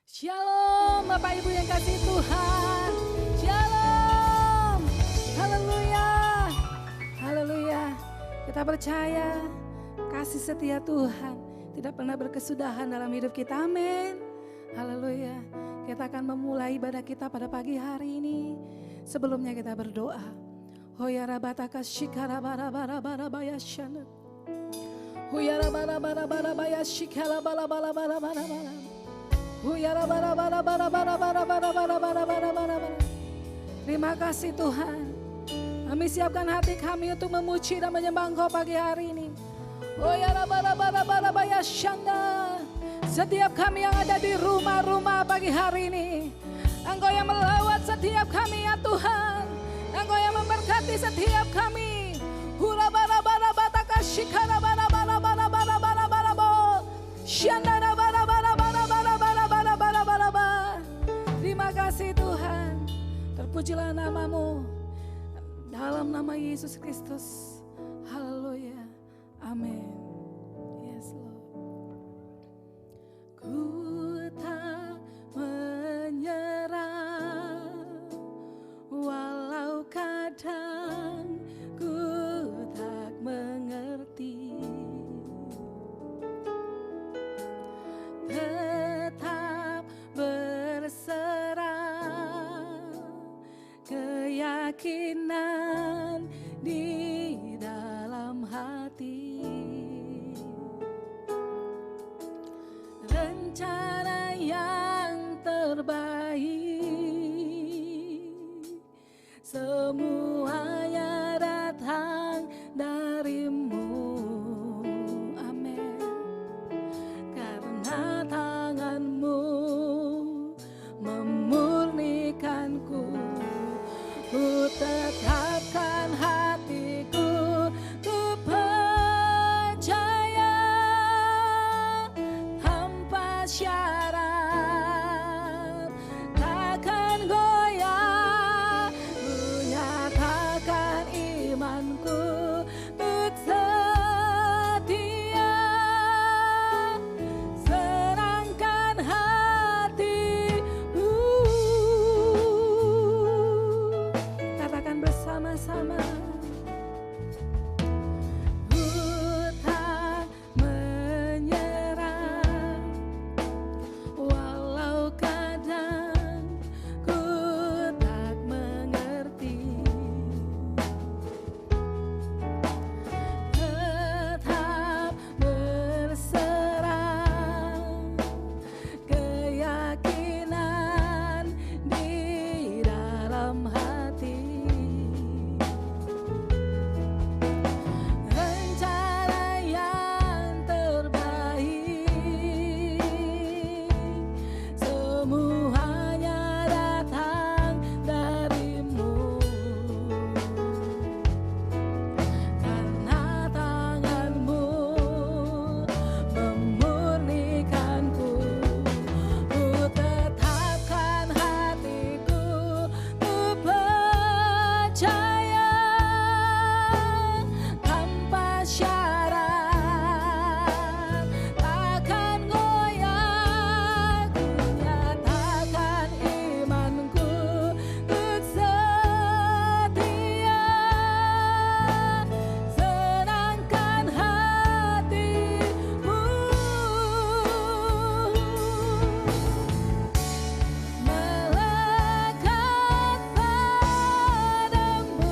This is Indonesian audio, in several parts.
Shalom Bapak Ibu yang kasih Tuhan. Shalom. Haleluya. Haleluya. Kita percaya kasih setia Tuhan tidak pernah berkesudahan dalam hidup kita. Amin. Haleluya. Kita akan memulai ibadah kita pada pagi hari ini. Sebelumnya kita berdoa. Hoyara bataka shikara bara bara bara baya shana. Hoyara bara bara bara baya shikara bara bara bara bara bara. Terima kasih Tuhan. Kami siapkan hati kami untuk memuji dan menyembah Engkau pagi hari ini. Setiap kami yang ada di rumah-rumah pagi hari ini, Engkau yang melawat setiap kami ya Tuhan. Engkau yang memberkati setiap kami. Terima kasih Tuhan. Terpujilah namamu. Dalam nama Yesus Kristus. Haleluya. Amin. Yes Lord. Ku tak menyerah, walau kadang ku tak mengerti. Tetap berserah, keyakinan di dalam hati. Rencana yang terbaik semuanya datang darimu. Amin. Karena tanganmu memurnikanku, ku tetapkan hatiku, ku percaya tanpa syarat takkan goyah. Ku nyatakan imanku untuk setia, serahkan hatiku. Katakan bersama-sama. Ku tak menyerah, walau kadang ku tak mengerti. Tetap berserah, keyakinan di dalam hati. Rencana yang terbaik semuanya datang darimu. Karena tanganmu memurnikanku, ku tetapkan hatiku, ku percaya tanpa syarat takkan goyah. Ku nyatakan imanku untuk setia, serahkan hatimu. Melekat padamu,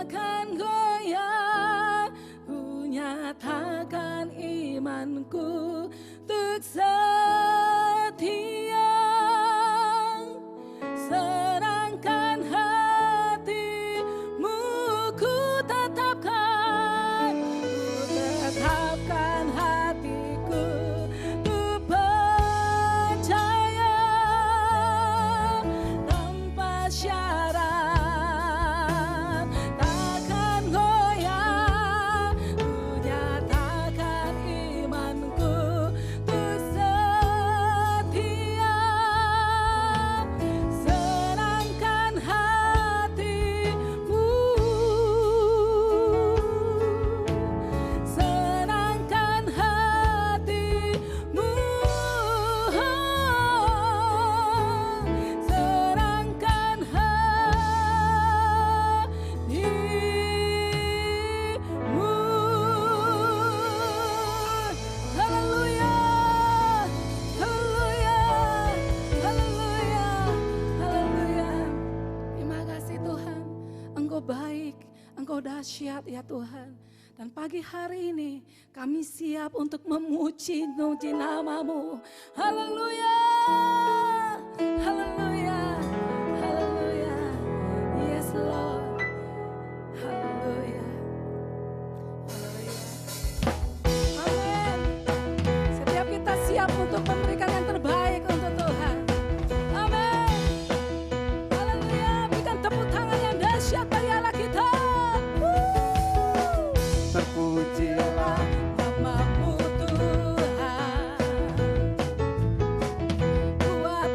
takkan goyah, ku nyatakan imanku untuk setia. Serahkan hatimu, ku tetapkan hatiku untuk percaya tanpa syarat, takkan goyah, ku nyatakan imanku untuk setia. Serahkan hatimu, serahkan hatimu, serahkan hatimu. Haleluya, haleluya, haleluya, haleluya. Terima kasih Tuhan, Engkau baik, Engkau dahsyat ya Tuhan. Dan pagi hari ini kami siap untuk memuji nama-Mu. Haleluya, haleluya, haleluya. Yes Lord, haleluya, haleluya. Amin. Setiap kita siap untuk memberikan yang terbaik untuk Tuhan. Amin. Haleluya. Berikan tepuk tangan yang dahsyat bagi Allah kita. Terpujilah Nama-Mu Tuhan, kuat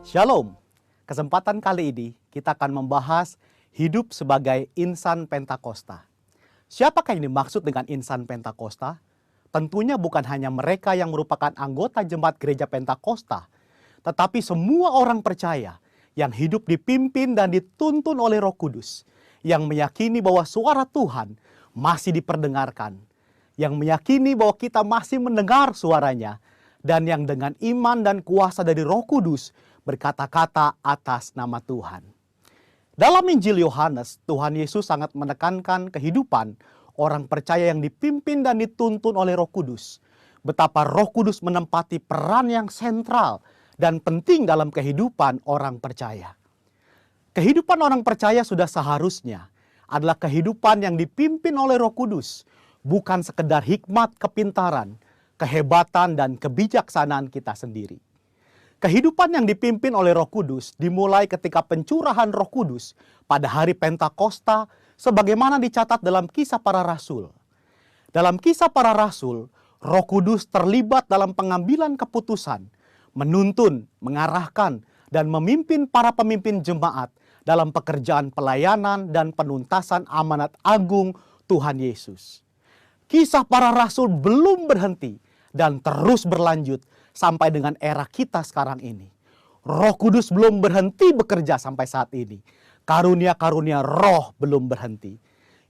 Shalom. Kesempatan kali ini kita akan membahas hidup sebagai insan Pentakosta. Siapakah yang dimaksud dengan insan Pentakosta? Tentunya bukan hanya mereka yang merupakan anggota jemaat gereja Pentakosta, tetapi semua orang percaya yang hidup dipimpin dan dituntun oleh Roh Kudus, yang meyakini bahwa suara Tuhan masih diperdengarkan, yang meyakini bahwa kita masih mendengar suaranya, dan yang dengan iman dan kuasa dari Roh Kudus berkata-kata atas nama Tuhan. Dalam Injil Yohanes, Tuhan Yesus sangat menekankan kehidupan orang percaya yang dipimpin dan dituntun oleh Roh Kudus. Betapa Roh Kudus menempati peran yang sentral dan penting dalam kehidupan orang percaya. Kehidupan orang percaya sudah seharusnya adalah kehidupan yang dipimpin oleh Roh Kudus, bukan sekedar hikmat, kepintaran, kehebatan, dan kebijaksanaan kita sendiri. Kehidupan yang dipimpin oleh Roh Kudus dimulai ketika pencurahan Roh Kudus pada hari Pentakosta sebagaimana dicatat dalam Kisah Para Rasul. Dalam Kisah Para Rasul, Roh Kudus terlibat dalam pengambilan keputusan, menuntun, mengarahkan, dan memimpin para pemimpin jemaat dalam pekerjaan pelayanan dan penuntasan amanat agung Tuhan Yesus. Kisah Para Rasul belum berhenti dan terus berlanjut sampai dengan era kita sekarang ini. Roh Kudus belum berhenti bekerja sampai saat ini. Karunia-karunia roh belum berhenti.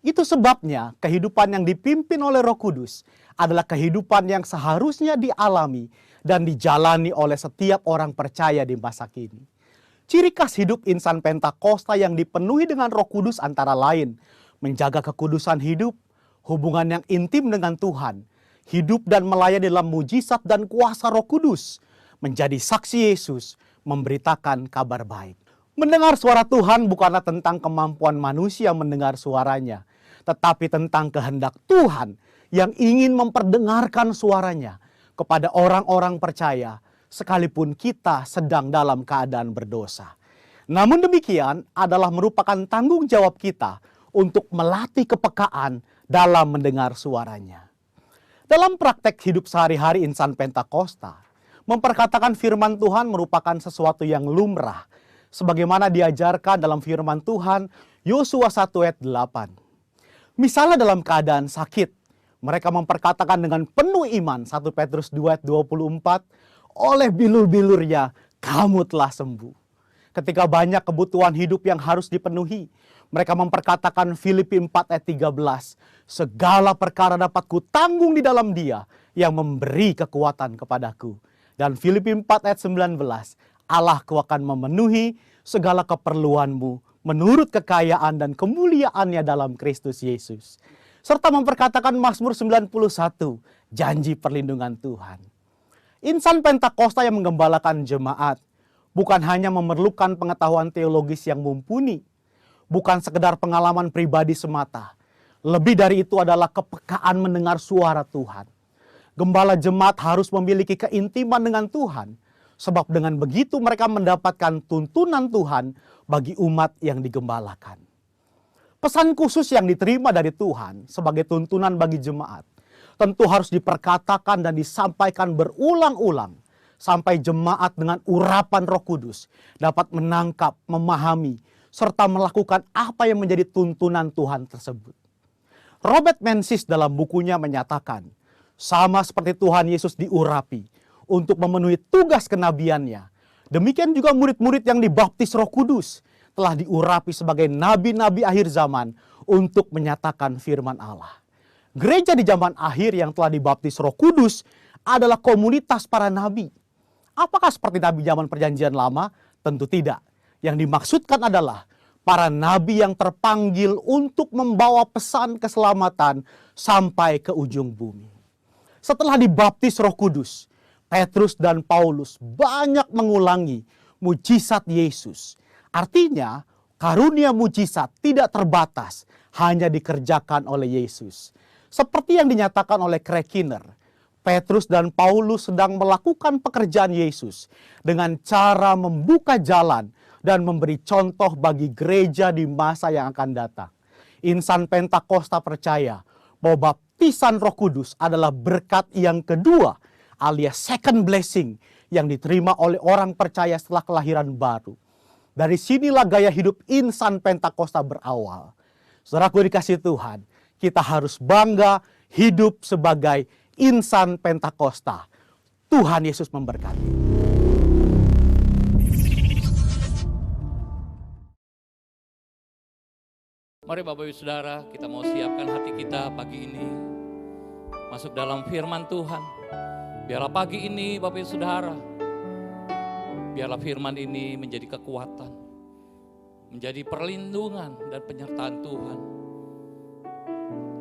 Itu sebabnya kehidupan yang dipimpin oleh Roh Kudus adalah kehidupan yang seharusnya dialami dan dijalani oleh setiap orang percaya di masa kini. Ciri khas hidup insan Pentakosta yang dipenuhi dengan Roh Kudus antara lain menjaga kekudusan hidup, hubungan yang intim dengan Tuhan, hidup dan melayani dalam mujizat dan kuasa Roh Kudus, menjadi saksi Yesus, memberitakan kabar baik. Mendengar suara Tuhan bukanlah tentang kemampuan manusia mendengar suaranya, tetapi tentang kehendak Tuhan yang ingin memperdengarkan suaranya kepada orang-orang percaya, sekalipun kita sedang dalam keadaan berdosa. Namun demikian adalah merupakan tanggung jawab kita untuk melatih kepekaan dalam mendengar suaranya. Dalam praktek hidup sehari-hari insan Pentakosta, memperkatakan firman Tuhan merupakan sesuatu yang lumrah, sebagaimana diajarkan dalam firman Tuhan Yosua 1 ayat 8. Misalnya dalam keadaan sakit, mereka memperkatakan dengan penuh iman 1 Petrus 2 ayat 24, oleh bilur-bilurnya kamu telah sembuh. Ketika banyak kebutuhan hidup yang harus dipenuhi, mereka memperkatakan Filipi 4 ayat 13, segala perkara dapat kutanggung di dalam Dia yang memberi kekuatan kepadaku. Dan Filipi 4 ayat 19, Allahku akan memenuhi segala keperluanmu menurut kekayaan dan kemuliaannya dalam Kristus Yesus. Serta memperkatakan Mazmur 91, janji perlindungan Tuhan. Insan Pentakosta yang menggembalakan jemaat bukan hanya memerlukan pengetahuan teologis yang mumpuni, bukan sekedar pengalaman pribadi semata. Lebih dari itu adalah kepekaan mendengar suara Tuhan. Gembala jemaat harus memiliki keintiman dengan Tuhan, sebab dengan begitu mereka mendapatkan tuntunan Tuhan bagi umat yang digembalakan. Pesan khusus yang diterima dari Tuhan sebagai tuntunan bagi jemaat tentu harus diperkatakan dan disampaikan berulang-ulang sampai jemaat dengan urapan Roh Kudus dapat menangkap, memahami, serta melakukan apa yang menjadi tuntunan Tuhan tersebut. Robert Menzies dalam bukunya menyatakan, sama seperti Tuhan Yesus diurapi untuk memenuhi tugas kenabiannya, demikian juga murid-murid yang dibaptis Roh Kudus telah diurapi sebagai nabi-nabi akhir zaman untuk menyatakan firman Allah. Gereja di zaman akhir yang telah dibaptis Roh Kudus adalah komunitas para nabi. Apakah seperti nabi zaman Perjanjian Lama? Tentu tidak. Yang dimaksudkan adalah para nabi yang terpanggil untuk membawa pesan keselamatan sampai ke ujung bumi. Setelah dibaptis Roh Kudus, Petrus dan Paulus banyak mengulangi mujizat Yesus. Artinya, karunia mujizat tidak terbatas, hanya dikerjakan oleh Yesus. Seperti yang dinyatakan oleh Craig Keener, Petrus dan Paulus sedang melakukan pekerjaan Yesus dengan cara membuka jalan dan memberi contoh bagi gereja di masa yang akan datang. Insan Pentakosta percaya bahwa baptisan Roh Kudus adalah berkat yang kedua alias second blessing yang diterima oleh orang percaya setelah kelahiran baru. Dari sinilah gaya hidup insan Pentakosta berawal. Saudaraku dikasih Tuhan, kita harus bangga hidup sebagai insan Pentakosta. Tuhan Yesus memberkati. Mari Bapak Ibu Saudara, kita mau siapkan hati kita pagi ini masuk dalam firman Tuhan. Biarlah pagi ini Bapak Ibu Saudara, biarlah firman ini menjadi kekuatan, menjadi perlindungan dan penyertaan Tuhan.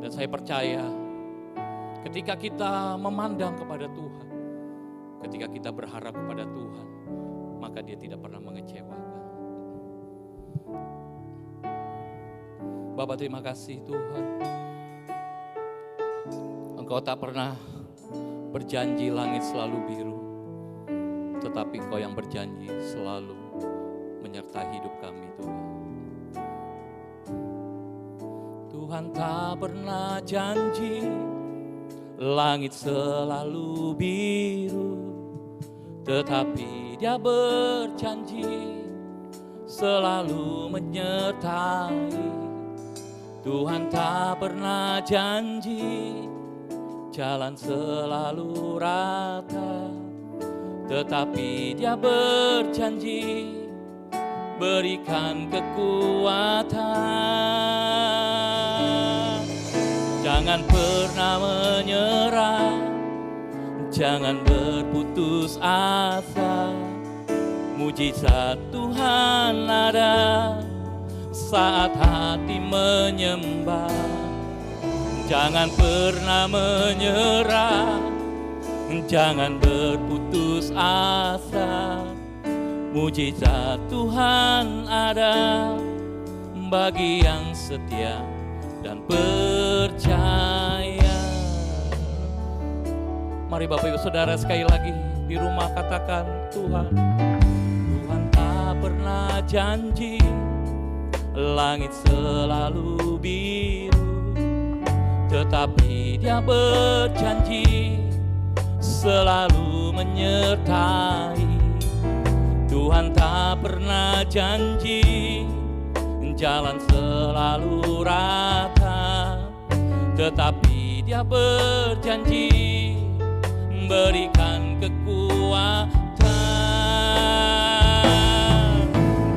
Dan saya percaya ketika kita memandang kepada Tuhan, ketika kita berharap kepada Tuhan, maka Dia tidak pernah mengecewakan. Bapak terima kasih Tuhan, Engkau tak pernah berjanji langit selalu biru, tetapi Engkau yang berjanji selalu menyertai hidup kami Tuhan. Tuhan tak pernah janji langit selalu biru, tetapi Dia berjanji selalu menyertai. Tuhan tak pernah janji jalan selalu rata, tetapi Dia berjanji berikan kekuatan. Jangan pernah menyerah, jangan berputus asa. Mujizat Tuhan ada saat hati menyembah. Jangan pernah menyerah, jangan berputus asa. Mujizat Tuhan ada bagi yang setia dan percaya. Mari Bapak Ibu Saudara sekali lagi di rumah katakan, Tuhan tak pernah janji langit selalu biru, tetapi Dia berjanji selalu menyertai. Tuhan tak pernah janji jalan selalu rata, tetapi Dia berjanji berikan kekuatan.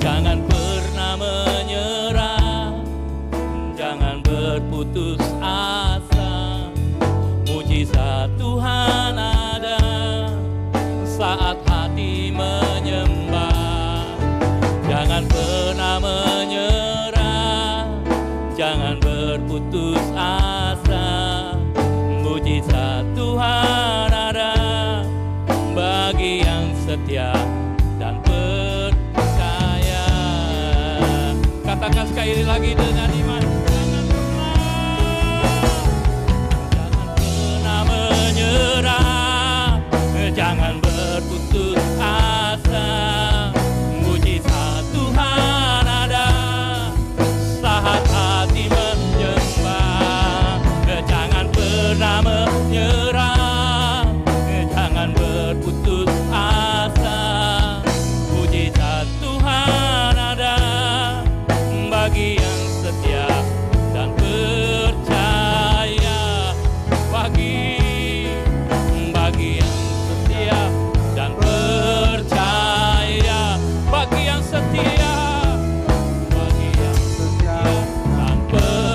Jangan pernah menyerah, jangan berputus asa. Mujizat Tuhan ada saat hati menyembah. Jangan pernah menyerah, jangan berputus asa. Mujizat Tuhan ada bagi yang setia dan percaya. Katakan sekali lagi dengan iman. Jangan pernah menyerah, jangan berputus asa. Mujizat Tuhan ada saat hati menyembah. Jangan pernah menyerah, jangan berputus asa. Mujizat Tuhan ada bagi yang setia dan percaya. Bagi yang setia dan percaya. Bagi yang setia, bagi yang setia dan percaya.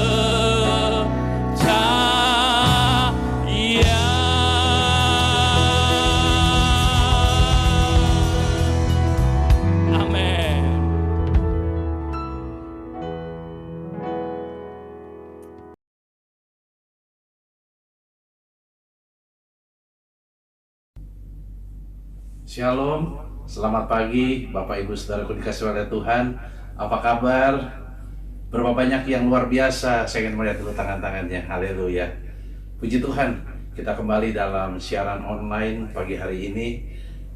Amin. Shalom, selamat pagi Bapak Ibu Saudaraku dikasih oleh Tuhan. Apa kabar? Berapa banyak yang luar biasa. Saya ingin melihat dulu tangan-tangannya. Haleluya. Puji Tuhan, kita kembali dalam siaran online pagi hari ini.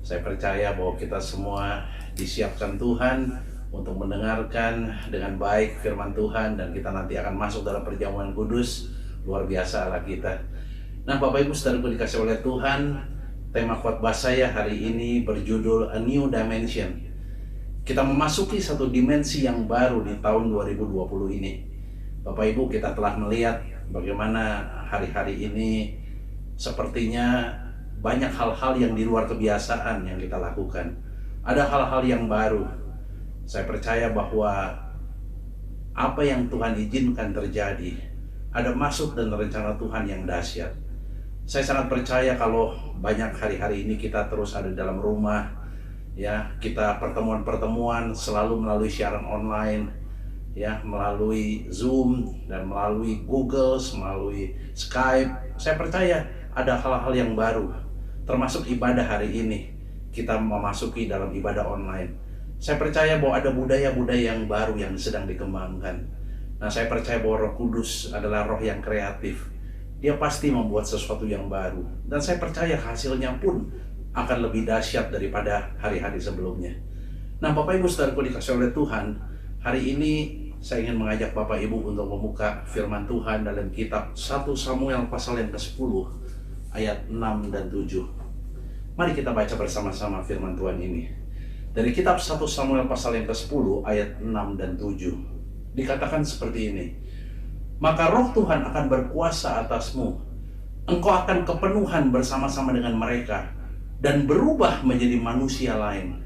Saya percaya bahwa kita semua disiapkan Tuhan untuk mendengarkan dengan baik firman Tuhan, dan kita nanti akan masuk dalam perjamuan kudus. Luar biasa Allah kita. Nah Bapak Ibu Saudaraku dikasih oleh Tuhan, tema khotbah saya hari ini berjudul A New Dimension. Kita memasuki satu dimensi yang baru di tahun 2020 ini. Bapak Ibu, kita telah melihat bagaimana hari-hari ini sepertinya banyak hal-hal yang di luar kebiasaan yang kita lakukan. Ada hal-hal yang baru. Saya percaya bahwa apa yang Tuhan izinkan terjadi, ada maksud dan rencana Tuhan yang dahsyat. Saya sangat percaya kalau banyak hari-hari ini kita terus ada dalam rumah, ya, kita pertemuan-pertemuan selalu melalui siaran online, ya, melalui Zoom dan melalui Google, melalui Skype. Saya percaya ada hal-hal yang baru, termasuk ibadah hari ini. Kita memasuki dalam ibadah online. Saya percaya bahwa ada budaya-budaya yang baru yang sedang dikembangkan. Nah, saya percaya bahwa Roh Kudus adalah roh yang kreatif. Dia pasti membuat sesuatu yang baru. Dan saya percaya hasilnya pun akan lebih dahsyat daripada hari-hari sebelumnya. Nah, Bapak Ibu Saudaraku dikasihi oleh Tuhan, hari ini saya ingin mengajak Bapak Ibu untuk membuka firman Tuhan dalam kitab 1 Samuel pasal yang ke-10 ayat 6 dan 7. Mari kita baca bersama-sama firman Tuhan ini. Dari kitab 1 Samuel pasal yang ke-10 ayat 6 dan 7. Dikatakan seperti ini. Maka roh Tuhan akan berkuasa atasmu. Engkau akan kepenuhan bersama-sama dengan mereka dan berubah menjadi manusia lain.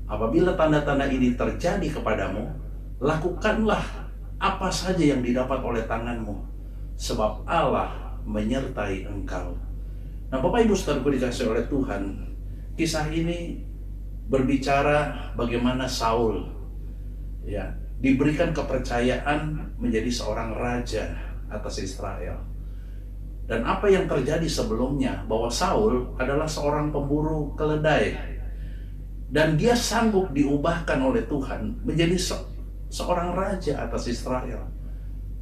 Apabila tanda-tanda ini terjadi kepadamu, lakukanlah apa saja yang didapat oleh tanganmu, sebab Allah menyertai engkau. Nah, Bapak Ibu Saudaraku dikasihi oleh Tuhan, kisah ini berbicara bagaimana Saul, ya, diberikan kepercayaan menjadi seorang raja atas Israel. Dan apa yang terjadi sebelumnya, bahwa Saul adalah seorang pemburu keledai. Dan dia sanggup diubahkan oleh Tuhan menjadi seorang raja atas Israel.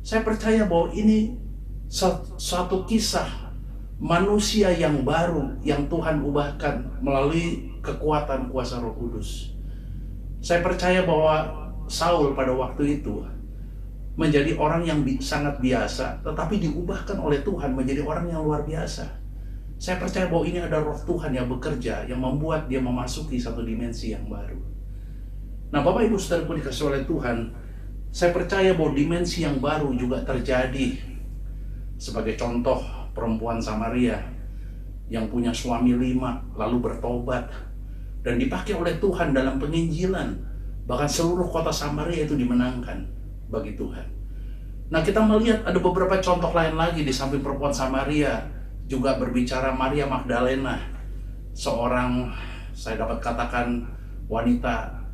Saya percaya bahwa ini suatu kisah manusia yang baru yang Tuhan ubahkan melalui kekuatan kuasa Roh Kudus. Saya percaya bahwa Saul pada waktu itu menjadi orang yang sangat biasa, tetapi diubahkan oleh Tuhan menjadi orang yang luar biasa. Saya percaya bahwa ini ada roh Tuhan yang bekerja, yang membuat dia memasuki satu dimensi yang baru. Nah, Bapak Ibu Saudaraku dikasihi oleh Tuhan, saya percaya bahwa dimensi yang baru juga terjadi. Sebagai contoh, perempuan Samaria yang punya suami 5 lalu bertobat dan dipakai oleh Tuhan dalam penginjilan. Bahkan seluruh kota Samaria itu dimenangkan bagi Tuhan. Nah, kita melihat ada beberapa contoh lain lagi di samping perempuan Samaria. Juga berbicara Maria Magdalena, seorang, saya dapat katakan, wanita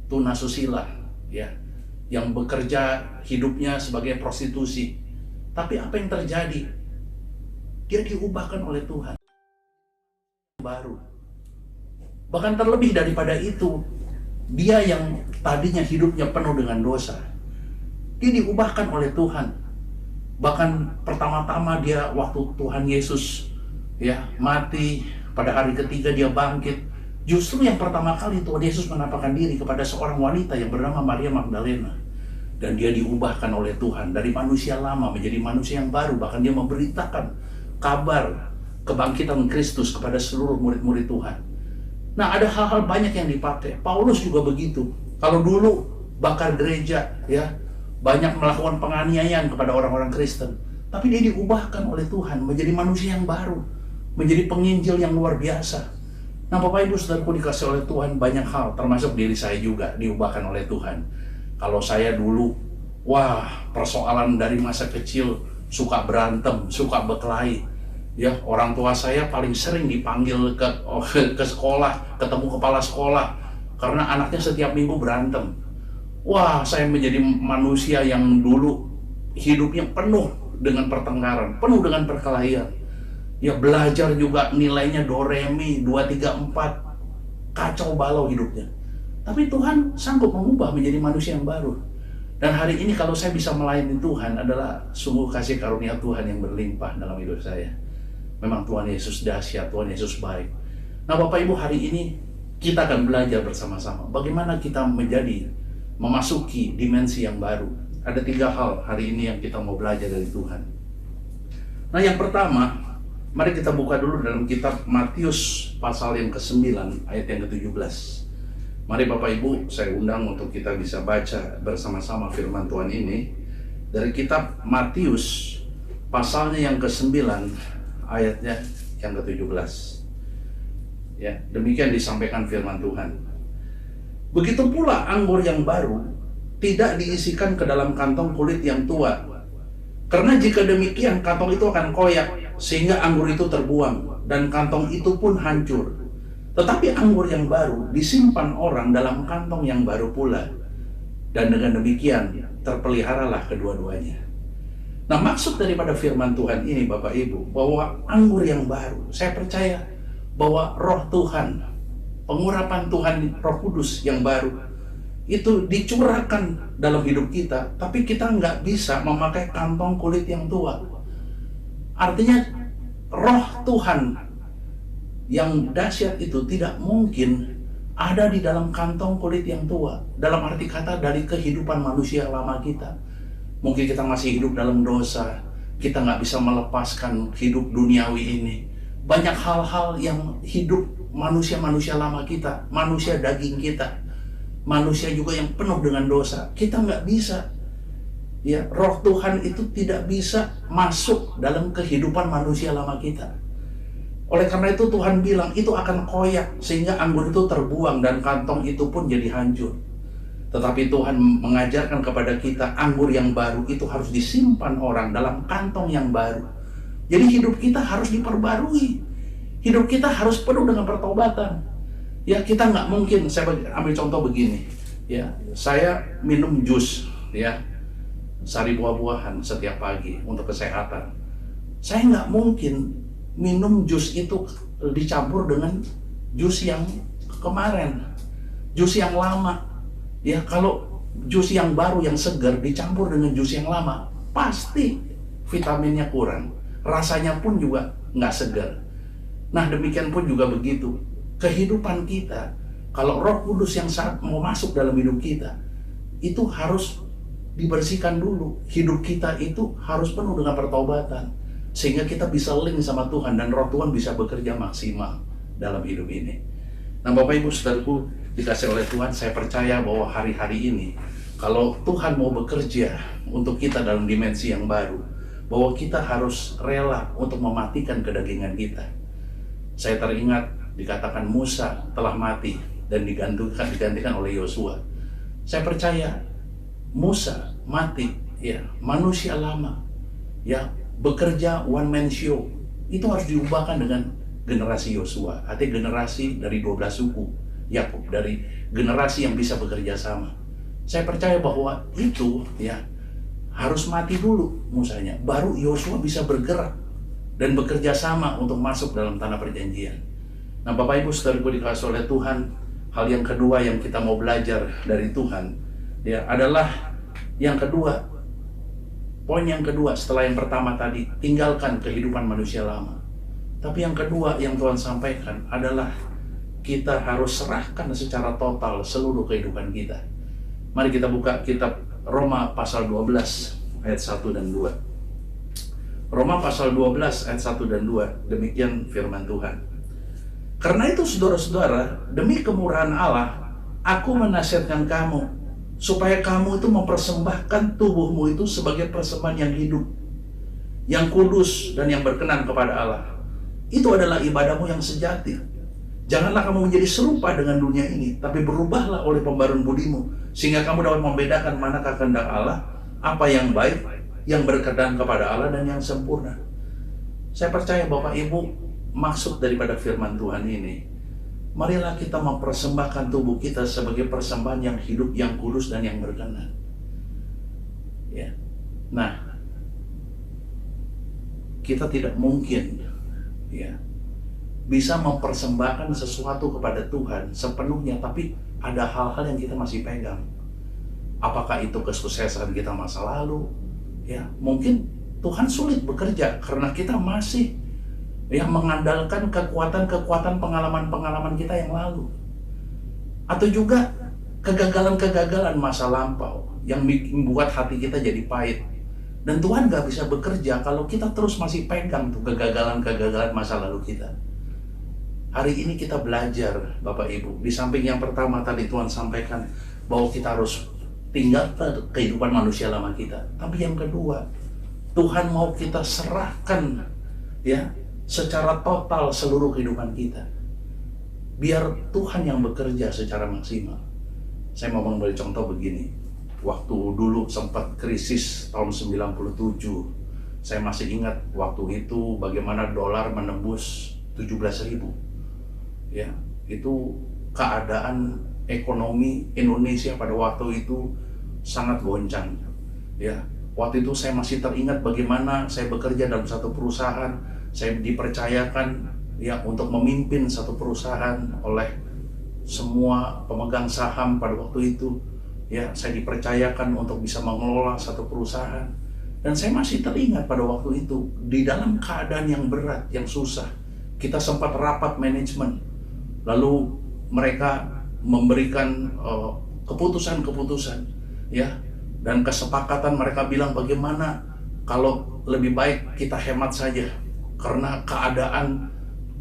tunasusila, ya, yang bekerja hidupnya sebagai prostitusi. Tapi apa yang terjadi? Dia diubahkan oleh Tuhan. Baru. Bahkan terlebih daripada itu, dia yang tadinya hidupnya penuh dengan dosa, dia diubahkan oleh Tuhan. Bahkan pertama-tama dia waktu Tuhan Yesus, ya, mati, pada hari ketiga dia bangkit. Justru yang pertama kali Tuhan Yesus menampakkan diri kepada seorang wanita yang bernama Maria Magdalena. Dan dia diubahkan oleh Tuhan dari manusia lama menjadi manusia yang baru. Bahkan dia memberitakan kabar kebangkitan Kristus kepada seluruh murid-murid Tuhan. Nah, ada hal-hal banyak yang dipakai. Paulus juga begitu. Kalau dulu bakar gereja, ya, banyak melakukan penganiayaan kepada orang-orang Kristen, tapi dia diubahkan oleh Tuhan menjadi manusia yang baru, menjadi penginjil yang luar biasa. Nah, Bapak Ibu Saudaraku dikasihi oleh Tuhan, banyak hal, termasuk diri saya juga diubahkan oleh Tuhan. Kalau saya dulu, persoalan dari masa kecil, suka berantem, suka berkelahi, ya, orang tua saya paling sering dipanggil ke sekolah, ketemu kepala sekolah, karena anaknya setiap minggu berantem. Saya menjadi manusia yang dulu hidupnya penuh dengan pertengkaran, penuh dengan perkelahian. Ya, belajar juga nilainya do re mi 2 3 4, kacau balau hidupnya. Tapi Tuhan sanggup mengubah menjadi manusia yang baru. Dan hari ini kalau saya bisa melayani Tuhan adalah sungguh kasih karunia Tuhan yang berlimpah dalam hidup saya. Memang Tuhan Yesus dahsyat, Tuhan Yesus baik. Nah, Bapak Ibu, hari ini kita akan belajar bersama-sama bagaimana kita memasuki dimensi yang baru. Ada 3 hal hari ini yang kita mau belajar dari Tuhan. Nah, yang pertama, Mari kita buka dulu dalam kitab Matius pasal yang ke-9 ayat yang ke-17. Mari Bapak Ibu, saya undang untuk kita bisa baca bersama-sama firman Tuhan ini dari kitab Matius pasalnya yang ke-9 ayatnya yang ke-17. Ya, demikian disampaikan firman Tuhan. Begitu pula anggur yang baru tidak diisikan ke dalam kantong kulit yang tua. Karena jika demikian kantong itu akan koyak sehingga anggur itu terbuang dan kantong itu pun hancur. Tetapi anggur yang baru disimpan orang dalam kantong yang baru pula. Dan dengan demikian terpeliharalah kedua-duanya. Nah, maksud daripada firman Tuhan ini Bapak Ibu, bahwa anggur yang baru, saya percaya bahwa roh Tuhan, pengurapan Tuhan, Roh Kudus yang baru, itu dicurahkan dalam hidup kita, tapi kita nggak bisa memakai kantong kulit yang tua. Artinya roh Tuhan yang dahsyat itu tidak mungkin ada di dalam kantong kulit yang tua. Dalam arti kata dari kehidupan manusia lama kita. Mungkin kita masih hidup dalam dosa, kita nggak bisa melepaskan hidup duniawi ini. Banyak hal-hal yang hidup manusia-manusia lama kita, manusia daging kita, manusia juga yang penuh dengan dosa. Kita nggak bisa. Ya, roh Tuhan itu tidak bisa masuk dalam kehidupan manusia lama kita. Oleh karena itu Tuhan bilang itu akan koyak sehingga anggur itu terbuang dan kantong itu pun jadi hancur. Tetapi Tuhan mengajarkan kepada kita anggur yang baru itu harus disimpan orang dalam kantong yang baru. Jadi hidup kita harus diperbarui. Hidup kita harus penuh dengan pertobatan. Ya, kita nggak mungkin, saya ambil contoh begini. Ya, saya minum jus, ya, sari buah-buahan setiap pagi untuk kesehatan. Saya nggak mungkin minum jus itu dicampur dengan jus yang kemarin, jus yang lama. Ya, kalau jus yang baru yang segar dicampur dengan jus yang lama, pasti vitaminnya kurang, rasanya pun juga nggak segar. Nah, demikian pun juga begitu kehidupan kita. Kalau Roh Kudus yang saat mau masuk dalam hidup kita, itu harus dibersihkan dulu. Hidup kita itu harus penuh dengan pertobatan, sehingga kita bisa link sama Tuhan dan Roh Tuhan bisa bekerja maksimal dalam hidup ini. Nah, Bapak Ibu Saudaraku dikasih oleh Tuhan, saya percaya bahwa hari-hari ini kalau Tuhan mau bekerja untuk kita dalam dimensi yang baru, bahwa kita harus rela untuk mematikan kedagingan kita. Saya teringat dikatakan Musa telah mati dan digantikan oleh Yosua. Saya percaya Musa mati, ya, manusia lama, ya, bekerja one man show, itu harus diubahkan dengan generasi Yosua, artinya generasi dari 12 suku Yakub, dari generasi yang bisa bekerja sama. Saya percaya bahwa itu, ya, harus mati dulu Musanya, baru Yosua bisa bergerak dan bekerja sama untuk masuk dalam tanah perjanjian. Nah, Bapak Ibu Saudaraku dikasih oleh Tuhan, hal yang kedua yang kita mau belajar dari Tuhan, ya, adalah yang kedua. Poin yang kedua setelah yang pertama tadi, tinggalkan kehidupan manusia lama. Tapi yang kedua yang Tuhan sampaikan adalah kita harus serahkan secara total seluruh kehidupan kita. Mari kita buka kitab Roma pasal 12 ayat 1 dan 2. Roma pasal 12 ayat 1 dan 2, demikian firman Tuhan. Karena itu saudara-saudara, demi kemurahan Allah, aku menasihatkan kamu, supaya kamu itu mempersembahkan tubuhmu itu sebagai persembahan yang hidup, yang kudus dan yang berkenan kepada Allah. Itu adalah ibadahmu yang sejati. Janganlah kamu menjadi serupa dengan dunia ini, tapi berubahlah oleh pembaruan budimu, sehingga kamu dapat membedakan manakah kehendak Allah, apa yang baik, yang berkenan kepada Allah, dan yang sempurna. Saya percaya Bapak Ibu, maksud daripada firman Tuhan ini, marilah kita mempersembahkan tubuh kita sebagai persembahan yang hidup, yang kudus, dan yang berkenan. Ya. Nah, kita tidak mungkin, ya, bisa mempersembahkan sesuatu kepada Tuhan sepenuhnya, tapi ada hal-hal yang kita masih pegang. Apakah itu kesuksesan kita masa lalu? Ya, mungkin Tuhan sulit bekerja karena kita masih, ya, mengandalkan kekuatan-kekuatan pengalaman-pengalaman kita yang lalu. Atau juga kegagalan-kegagalan masa lampau yang membuat hati kita jadi pahit. Dan Tuhan gak bisa bekerja kalau kita terus masih pegang tuh kegagalan-kegagalan masa lalu kita. Hari ini kita belajar, Bapak Ibu. Di samping yang pertama tadi Tuhan sampaikan bahwa kita harus tinggal kehidupan manusia lama kita. Tapi yang kedua, Tuhan mau kita serahkan ya secara total seluruh kehidupan kita. Biar Tuhan yang bekerja secara maksimal. Saya mau memberi contoh begini. Waktu dulu sempat krisis tahun 97, saya masih ingat waktu itu bagaimana dolar menembus 17.000. Ya, itu keadaan ekonomi Indonesia pada waktu itu sangat goncang. Ya, waktu itu saya masih teringat bagaimana saya bekerja dalam satu perusahaan, saya dipercayakan ya untuk memimpin satu perusahaan oleh semua pemegang saham pada waktu itu. Ya, saya dipercayakan untuk bisa mengelola satu perusahaan. Dan saya masih teringat pada waktu itu, di dalam keadaan yang berat, yang susah, kita sempat rapat manajemen. Lalu mereka memberikan keputusan-keputusan, ya, dan kesepakatan mereka bilang bagaimana kalau lebih baik kita hemat saja. Karena keadaan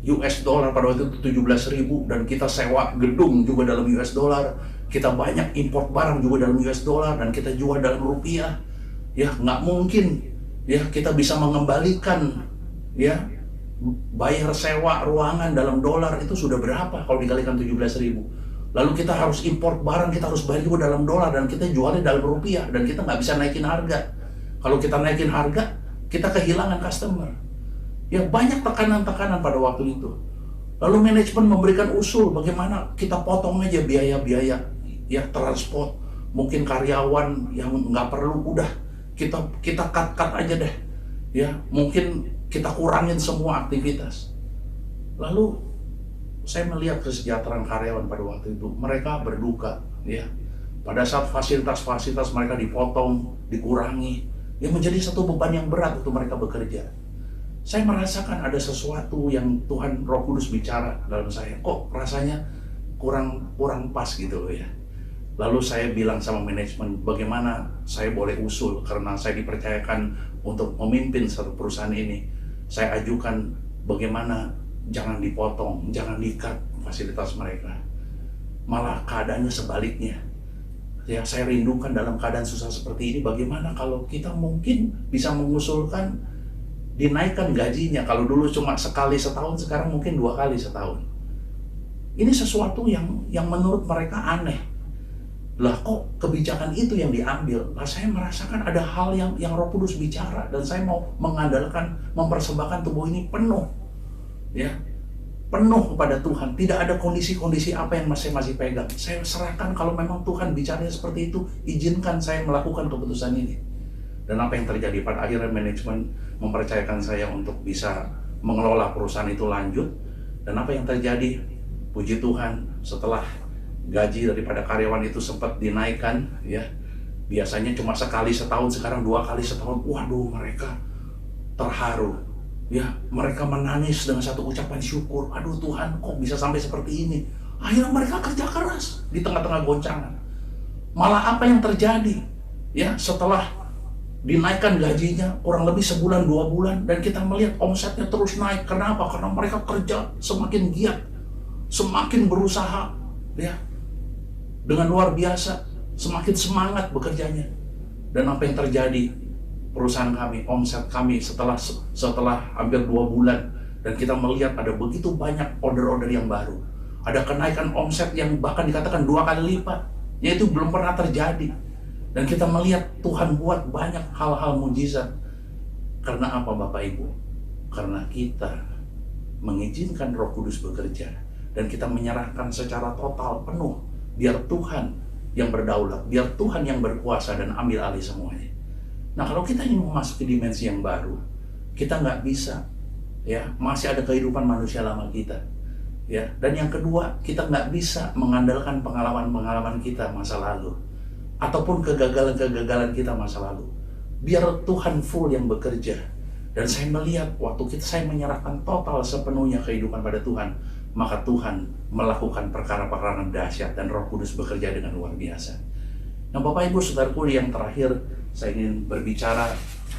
US dollar pada waktu itu 17.000 dan kita sewa gedung juga dalam US dollar. Kita banyak import barang juga dalam US dollar dan kita jual dalam rupiah. Ya, nggak mungkin ya kita bisa mengembalikan ya bayar sewa ruangan dalam dolar itu sudah berapa kalau dikalikan 17.000. Lalu kita harus import barang, kita harus bayar juga dalam dolar dan kita jualnya dalam rupiah dan kita nggak bisa naikin harga. Kalau kita naikin harga, kita kehilangan customer. Ya, banyak tekanan-tekanan pada waktu itu. Lalu manajemen memberikan usul bagaimana kita potong aja biaya-biaya ya transport, mungkin karyawan yang nggak perlu udah kita cut aja deh, ya mungkin kita kurangin semua aktivitas. Lalu saya melihat kesejahteraan karyawan pada waktu itu, mereka berduka, ya pada saat fasilitas-fasilitas mereka dipotong, dikurangi, ya menjadi satu beban yang berat untuk mereka bekerja. Saya merasakan ada sesuatu yang Tuhan Roh Kudus bicara dalam saya, kok rasanya kurang pas gitu ya. Lalu saya bilang sama manajemen, bagaimana saya boleh usul karena saya dipercayakan untuk memimpin satu perusahaan ini. Saya ajukan bagaimana jangan dipotong, jangan di-cut fasilitas mereka. Malah keadaannya sebaliknya. Ya, saya rindukan dalam keadaan susah seperti ini, bagaimana kalau kita mungkin bisa mengusulkan dinaikkan gajinya. Kalau dulu cuma sekali setahun, sekarang mungkin 2 kali setahun. Ini sesuatu yang menurut mereka aneh. Lah kok kebijakan itu yang diambil? Lah saya merasakan ada hal yang Roh Kudus bicara dan saya mau mengandalkan, mempersembahkan tubuh ini penuh, ya penuh kepada Tuhan. Tidak ada kondisi-kondisi apa yang masih pegang. Saya serahkan kalau memang Tuhan bicaranya seperti itu, izinkan saya melakukan keputusan ini. Dan apa yang terjadi pada akhirnya manajemen mempercayakan saya untuk bisa mengelola perusahaan itu lanjut. Dan apa yang terjadi? Puji Tuhan, setelah gaji daripada karyawan itu sempat dinaikkan, ya biasanya cuma sekali setahun, sekarang 2 kali setahun. Waduh, mereka terharu, ya mereka menangis dengan satu ucapan syukur. Aduh Tuhan, kok bisa sampai seperti ini? Akhirnya mereka kerja keras di tengah-tengah goncangan. Malah apa yang terjadi? Ya, setelah dinaikkan gajinya kurang lebih sebulan 2 bulan dan kita melihat omsetnya terus naik. Kenapa? Karena mereka kerja semakin giat, semakin berusaha, ya dengan luar biasa, semakin semangat bekerjanya. Dan apa yang terjadi? Perusahaan kami, omset kami setelah hampir 2 bulan dan kita melihat ada begitu banyak order-order yang baru. Ada kenaikan omset yang bahkan dikatakan 2 kali lipat, yaitu belum pernah terjadi. Dan kita melihat Tuhan buat banyak hal-hal mujizat. Karena apa Bapak Ibu? Karena kita mengizinkan Roh Kudus bekerja dan kita menyerahkan secara total penuh. Biar Tuhan yang berdaulat, biar Tuhan yang berkuasa dan ambil alih semuanya. Nah, kalau kita ingin memasuki dimensi yang baru, kita nggak bisa, ya masih ada kehidupan manusia lama kita, ya. Dan yang kedua, kita nggak bisa mengandalkan pengalaman-pengalaman kita masa lalu, ataupun kegagalan-kegagalan kita masa lalu. Biar Tuhan full yang bekerja. Dan saya melihat waktu saya menyerahkan total sepenuhnya kehidupan pada Tuhan, maka Tuhan melakukan perkara-perkara dahsyat dan Roh Kudus bekerja dengan luar biasa. Nah, Bapak Ibu Saudaraku, yang terakhir saya ingin berbicara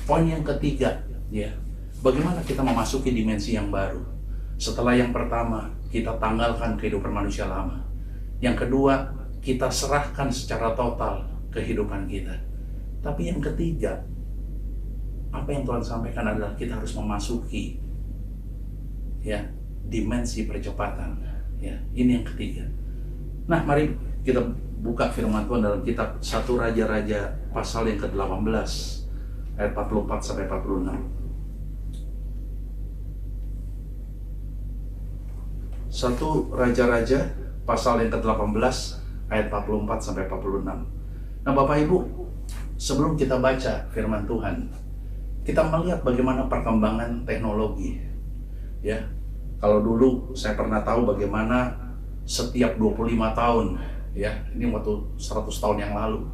Poin yang ketiga, ya, bagaimana kita memasuki dimensi yang baru. Setelah yang pertama, kita tanggalkan kehidupan manusia lama. Yang kedua, kita serahkan secara total kehidupan kita. Tapi yang ketiga, apa yang Tuhan sampaikan adalah kita harus memasuki, ya, dimensi percepatan. Ya, ini yang ketiga. Nah, mari kita buka firman Tuhan dalam kitab 1 Raja-Raja pasal yang ke-18 ayat 44 sampai 46. 1 Raja-Raja pasal yang ke-18 ayat 44 sampai 46. Nah, Bapak Ibu, sebelum kita baca firman Tuhan, kita melihat bagaimana perkembangan teknologi. Ya. Kalau dulu saya pernah tahu bagaimana setiap 25 tahun, ya, ini waktu 100 tahun yang lalu,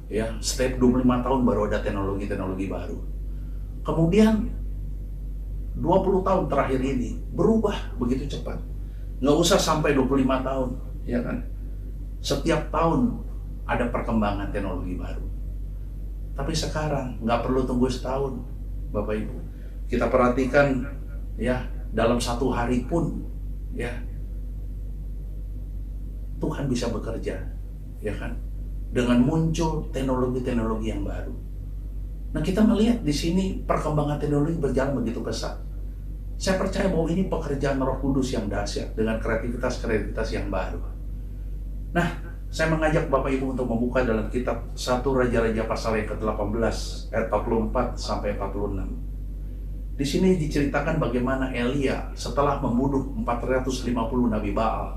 ya, setiap 25 tahun baru ada teknologi-teknologi baru. Kemudian 20 tahun terakhir ini berubah begitu cepat. Nggak usah sampai 25 tahun, ya kan? Setiap tahun ada perkembangan teknologi baru. Tapi sekarang nggak perlu tunggu setahun, Bapak Ibu. Kita perhatikan, ya, dalam satu hari pun, ya, Tuhan bisa bekerja, ya kan? Dengan muncul teknologi-teknologi yang baru. Nah, kita melihat di sini perkembangan teknologi berjalan begitu pesat. Saya percaya bahwa ini pekerjaan Roh Kudus yang dahsyat dengan kreativitas-kreativitas yang baru. Nah, saya mengajak Bapak Ibu untuk membuka dalam kitab 1 Raja-Raja pasal yang ke-18 ayat 44 sampai 46. Di sini diceritakan bagaimana Elia setelah membunuh 450 Nabi Baal.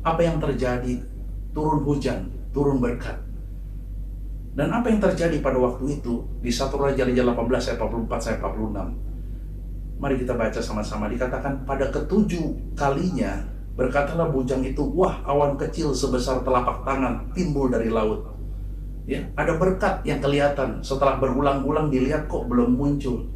Apa yang terjadi? Turun hujan, turun berkat. Dan apa yang terjadi pada waktu itu di 1 Raja-Raja 18 ayat 44 sampai 46. Mari kita baca sama-sama. Dikatakan pada ketujuh kalinya berkatalah bujang itu, wah, awan kecil sebesar telapak tangan timbul dari laut. Ya, ada berkat yang kelihatan. Setelah berulang-ulang dilihat kok belum muncul.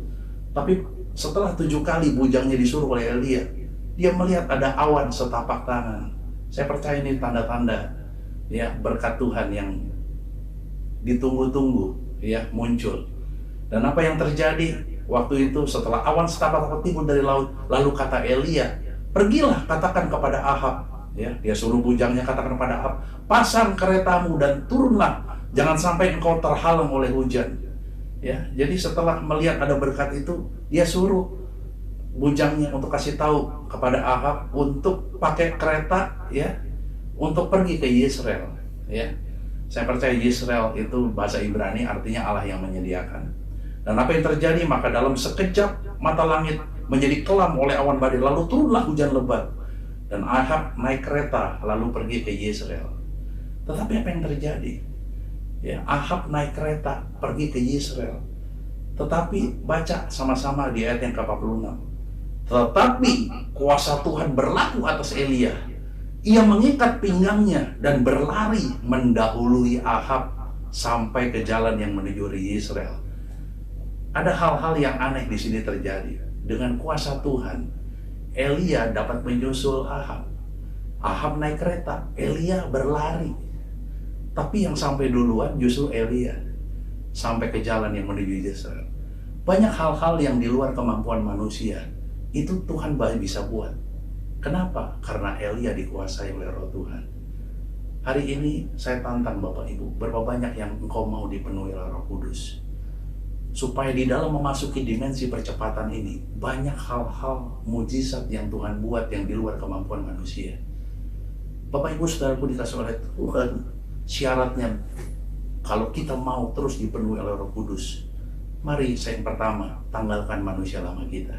Tapi setelah 7 kali bujangnya disuruh oleh Elia, dia melihat ada awan setapak tangan. Saya percaya ini tanda-tanda, ya, berkat Tuhan yang ditunggu-tunggu, ya, muncul. Dan apa yang terjadi waktu itu setelah awan setapak tangan timbul dari laut, lalu kata Elia, pergilah katakan kepada Ahab, ya, dia suruh bujangnya katakan kepada Ahab, pasang keretamu dan turunlah, jangan sampai engkau terhalang oleh hujan. Ya, jadi setelah melihat ada berkat itu, dia suruh bujangnya untuk kasih tahu kepada Ahab untuk pakai kereta, ya, untuk pergi ke Yisrael. Ya, saya percaya Yisrael itu bahasa Ibrani artinya Allah yang menyediakan. Dan apa yang terjadi? Maka dalam sekejap mata langit menjadi kelam oleh awan badai, lalu turunlah hujan lebat. Dan Ahab naik kereta lalu pergi ke Yisrael. Tetapi apa yang terjadi? Ya, Ahab naik kereta pergi ke Yisrael. Tetapi baca sama-sama di ayat yang ke-46. Tetapi kuasa Tuhan berlaku atas Elia. Ia mengikat pinggangnya dan berlari mendahului Ahab sampai ke jalan yang menuju Yisrael. Ada hal-hal yang aneh di sini terjadi. Dengan kuasa Tuhan, Elia dapat menyusul Ahab. Ahab naik kereta, Elia berlari. Tapi yang sampai duluan justru Elia, sampai ke jalan yang menuju Yisrael. Banyak hal-hal yang di luar kemampuan manusia, itu Tuhan bisa buat. Kenapa? Karena Elia dikuasai oleh Roh Tuhan. Hari ini saya tantang Bapak Ibu, berapa banyak yang engkau mau dipenuhi oleh Roh Kudus. Supaya di dalam memasuki dimensi percepatan ini, banyak hal-hal mujizat yang Tuhan buat yang di luar kemampuan manusia. Bapak Ibu saudaraku dikasih oleh Tuhan, syaratnya kalau kita mau terus dipenuhi oleh Roh Kudus, mari yang pertama tanggalkan manusia lama kita.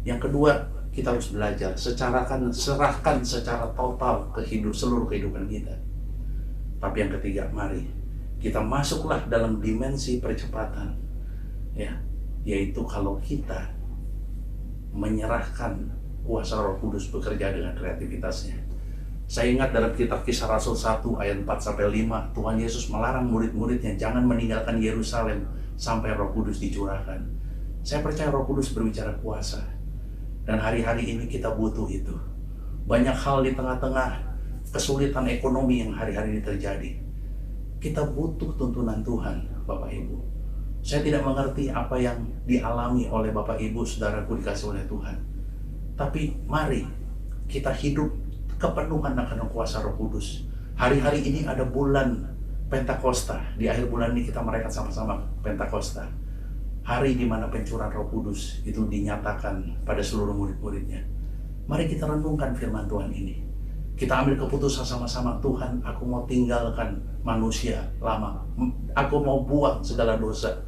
Yang kedua, kita harus belajar serahkan secara total seluruh kehidupan kita. Tapi yang ketiga, mari kita masuklah dalam dimensi percepatan, ya, yaitu kalau kita menyerahkan kuasa Roh Kudus bekerja dengan kreativitasnya. Saya ingat dalam kitab Kisah Rasul 1 ayat 4-5, Tuhan Yesus melarang murid-muridnya jangan meninggalkan Yerusalem sampai Roh Kudus dicurahkan. Saya percaya Roh Kudus berbicara kuasa. Dan hari-hari ini kita butuh itu. Banyak hal di tengah-tengah kesulitan ekonomi yang hari-hari ini terjadi. Kita butuh tuntunan Tuhan, Bapak Ibu. Saya tidak mengerti apa yang dialami oleh Bapak Ibu Saudaraku dikasih oleh Tuhan. Tapi mari kita hidup kepenuhan akan kuasa Roh Kudus. Hari-hari ini ada bulan Pentakosta. Di akhir bulan ini kita merayakan sama-sama Pentakosta. Hari di mana pencurahan Roh Kudus itu dinyatakan pada seluruh murid-muridnya. Mari kita renungkan firman Tuhan ini. Kita ambil keputusan sama-sama, Tuhan, aku mau tinggalkan manusia lama. Aku mau buang segala dosa.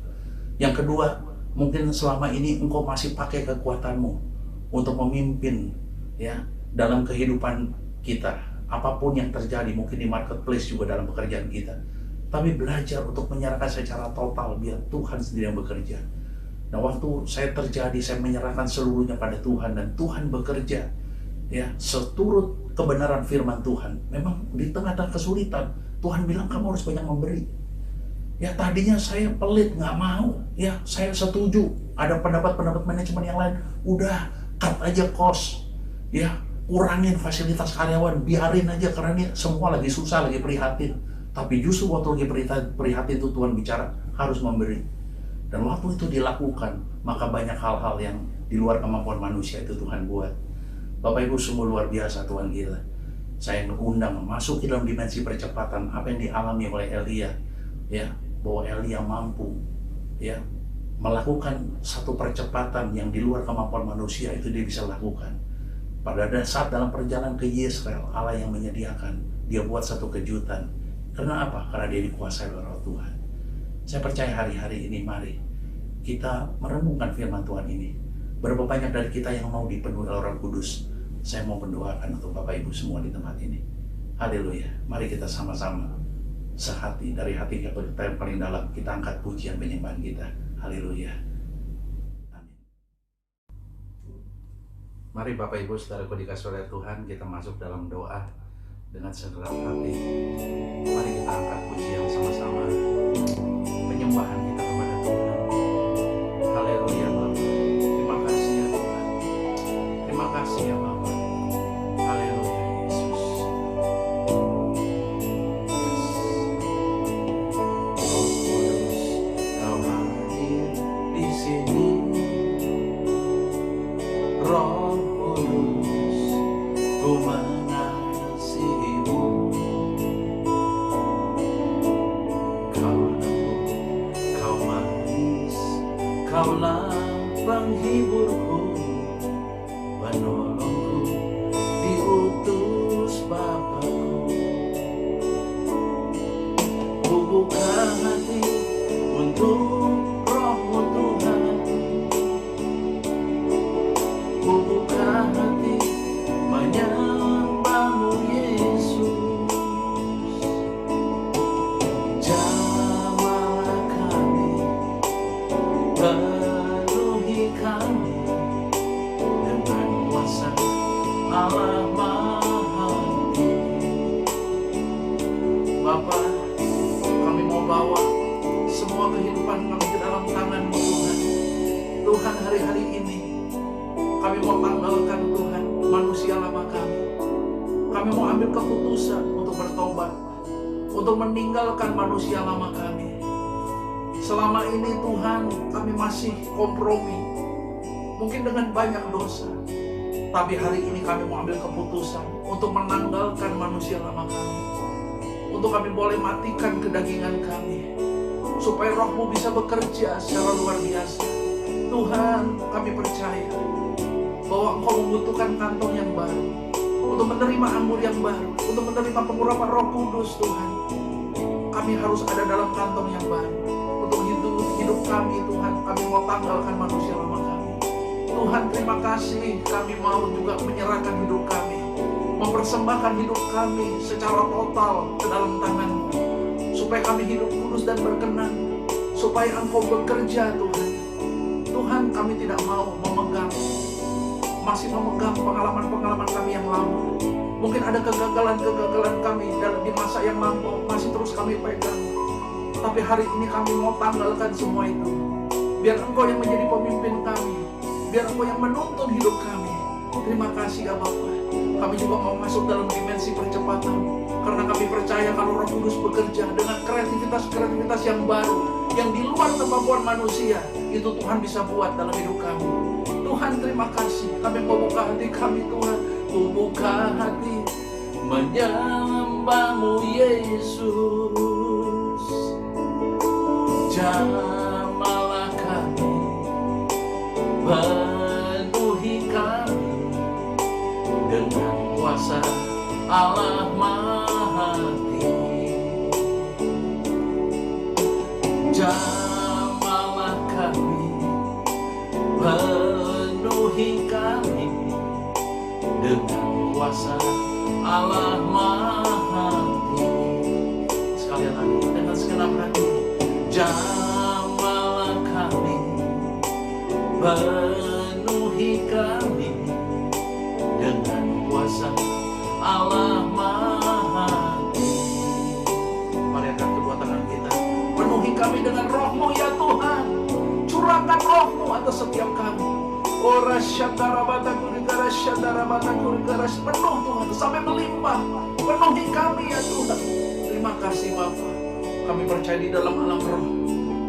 Yang kedua, mungkin selama ini engkau masih pakai kekuatanmu untuk memimpin ya dalam kehidupan kita. Apapun yang terjadi, mungkin di marketplace juga dalam pekerjaan kita. Tapi belajar untuk menyerahkan secara total biar Tuhan sendiri yang bekerja. Nah, waktu saya terjadi, saya menyerahkan seluruhnya pada Tuhan dan Tuhan bekerja ya seturut kebenaran firman Tuhan. Memang di tengah-tengah kesulitan, Tuhan bilang kamu harus banyak memberi. Ya tadinya saya pelit, nggak mau. Ya saya setuju. Ada pendapat-pendapat manajemen yang lain. Udah, cut aja cost. Ya, kurangin fasilitas karyawan. Biarin aja karena ini semua lagi susah, lagi prihatin. Tapi justru waktu lagi prihatin itu Tuhan bicara harus memberi. Dan waktu itu dilakukan, maka banyak hal-hal yang di luar kemampuan manusia itu Tuhan buat. Bapak Ibu semua luar biasa, Tuhan gila. Saya undang masuk ke dalam dimensi percepatan apa yang dialami oleh Elia. Ya, bahwa Elia mampu ya melakukan satu percepatan yang di luar kemampuan manusia, itu dia bisa lakukan. Pada saat dalam perjalanan ke Yesreel, Allah yang menyediakan, dia buat satu kejutan. Karena apa? Karena dia dikuasai oleh Roh Tuhan. Saya percaya hari-hari ini mari kita merenungkan firman Tuhan ini. Berapa banyak dari kita yang mau dipenuhi oleh Roh Kudus? Saya mau mendoakan untuk Bapak Ibu semua di tempat ini. Haleluya. Mari kita sama-sama sehati, dari hati kita yang paling dalam, kita angkat pujian penyembahan kita. Haleluya. Amin. Mari Bapak Ibu saudaraku dikasih oleh Tuhan, kita masuk dalam doa dengan segenap hati. Mari kita angkat pujian sama-sama, penyembahan kita kepada Tuhan. Haleluya Bapa. Terima kasih ya Tuhan. Terima kasih ya Bapa. Haleluya Yesus. Kau hadir di sini, Roh Kudus, ku mengasihimu. Kau lembut, kau manis, kaulah penghiburku, penolongku, diutus Bapakku. Ku buka hati untuk Roh-Mu Tuhan. Ku buka hati menyembah-Mu Yesus. Jamahlah kami, penuhi kami dengan kuasa Allah Maha Tinggi. Bapa, kami mau bawa semua kehidupan kami ke dalam tangan-Mu Tuhan. Tuhan, hari-hari ini kami mau tanggalkan Tuhan manusia lama kami. Kami mau ambil keputusan untuk bertobat, untuk meninggalkan manusia lama kami. Selama ini Tuhan kami masih kompromi, mungkin dengan banyak dosa. Tapi hari ini kami mau ambil keputusan untuk menanggalkan manusia lama kami. Untuk kami boleh matikan kedagingan kami, supaya Roh-Mu bisa bekerja secara luar biasa. Tuhan, kami percaya bahwa Engkau membutuhkan kantong yang baru, untuk menerima anggur yang baru, untuk menerima pengurapan Roh Kudus. Tuhan, kami harus ada dalam kantong yang baru. Untuk hidup kami Tuhan, kami mau tanggalkan manusia lama kami. Tuhan, terima kasih, kami mau juga menyerahkan hidup kami, mempersembahkan hidup kami secara total ke dalam tangan-Mu, supaya kami hidup kudus dan berkenan, supaya Engkau bekerja Tuhan. Tuhan, kami tidak mau masih memegang pengalaman-pengalaman kami yang lama. Mungkin ada kegagalan-kegagalan kami di masa yang lampau, masih terus kami pegang. Tapi hari ini kami mau tanggalkan semua itu. Biar Engkau yang menjadi pemimpin kami, biar Engkau yang menuntun hidup kami. Terima kasih ya Bapa. Kami juga mau masuk dalam dimensi percepatan. Karena kami percaya kalau Roh Kudus bekerja dengan kreativitas yang baru, yang di luar kemampuan manusia, itu Tuhan bisa buat dalam hidup kami. Tuhan, terima kasih. Kami mau buka hati kami, Tuhan. Ku buka hati menyembah-Mu Yesus. Jamalah kami, penuhi kami dengan kuasa Allah Maha-Tinggi. Jamalah kami, penuhi kami dengan kuasa Allah Maha-Tinggi. Sekali lagi dengan segenap hati. Jamalah kami, penuhi kami dengan kuasa Allah Maha-Tinggi. Mari angkat kedua tangan kita. Penuhi kami dengan Roh-Mu ya Tuhan. Curahkan Roh-Mu atas setiap kami. Ora syadarabata kurigara syadarabata kurigara. Penuh Tuhan sampai melimpah. Penuhi kami ya Tuhan. Terima kasih Bapa. Kami percaya di dalam alam roh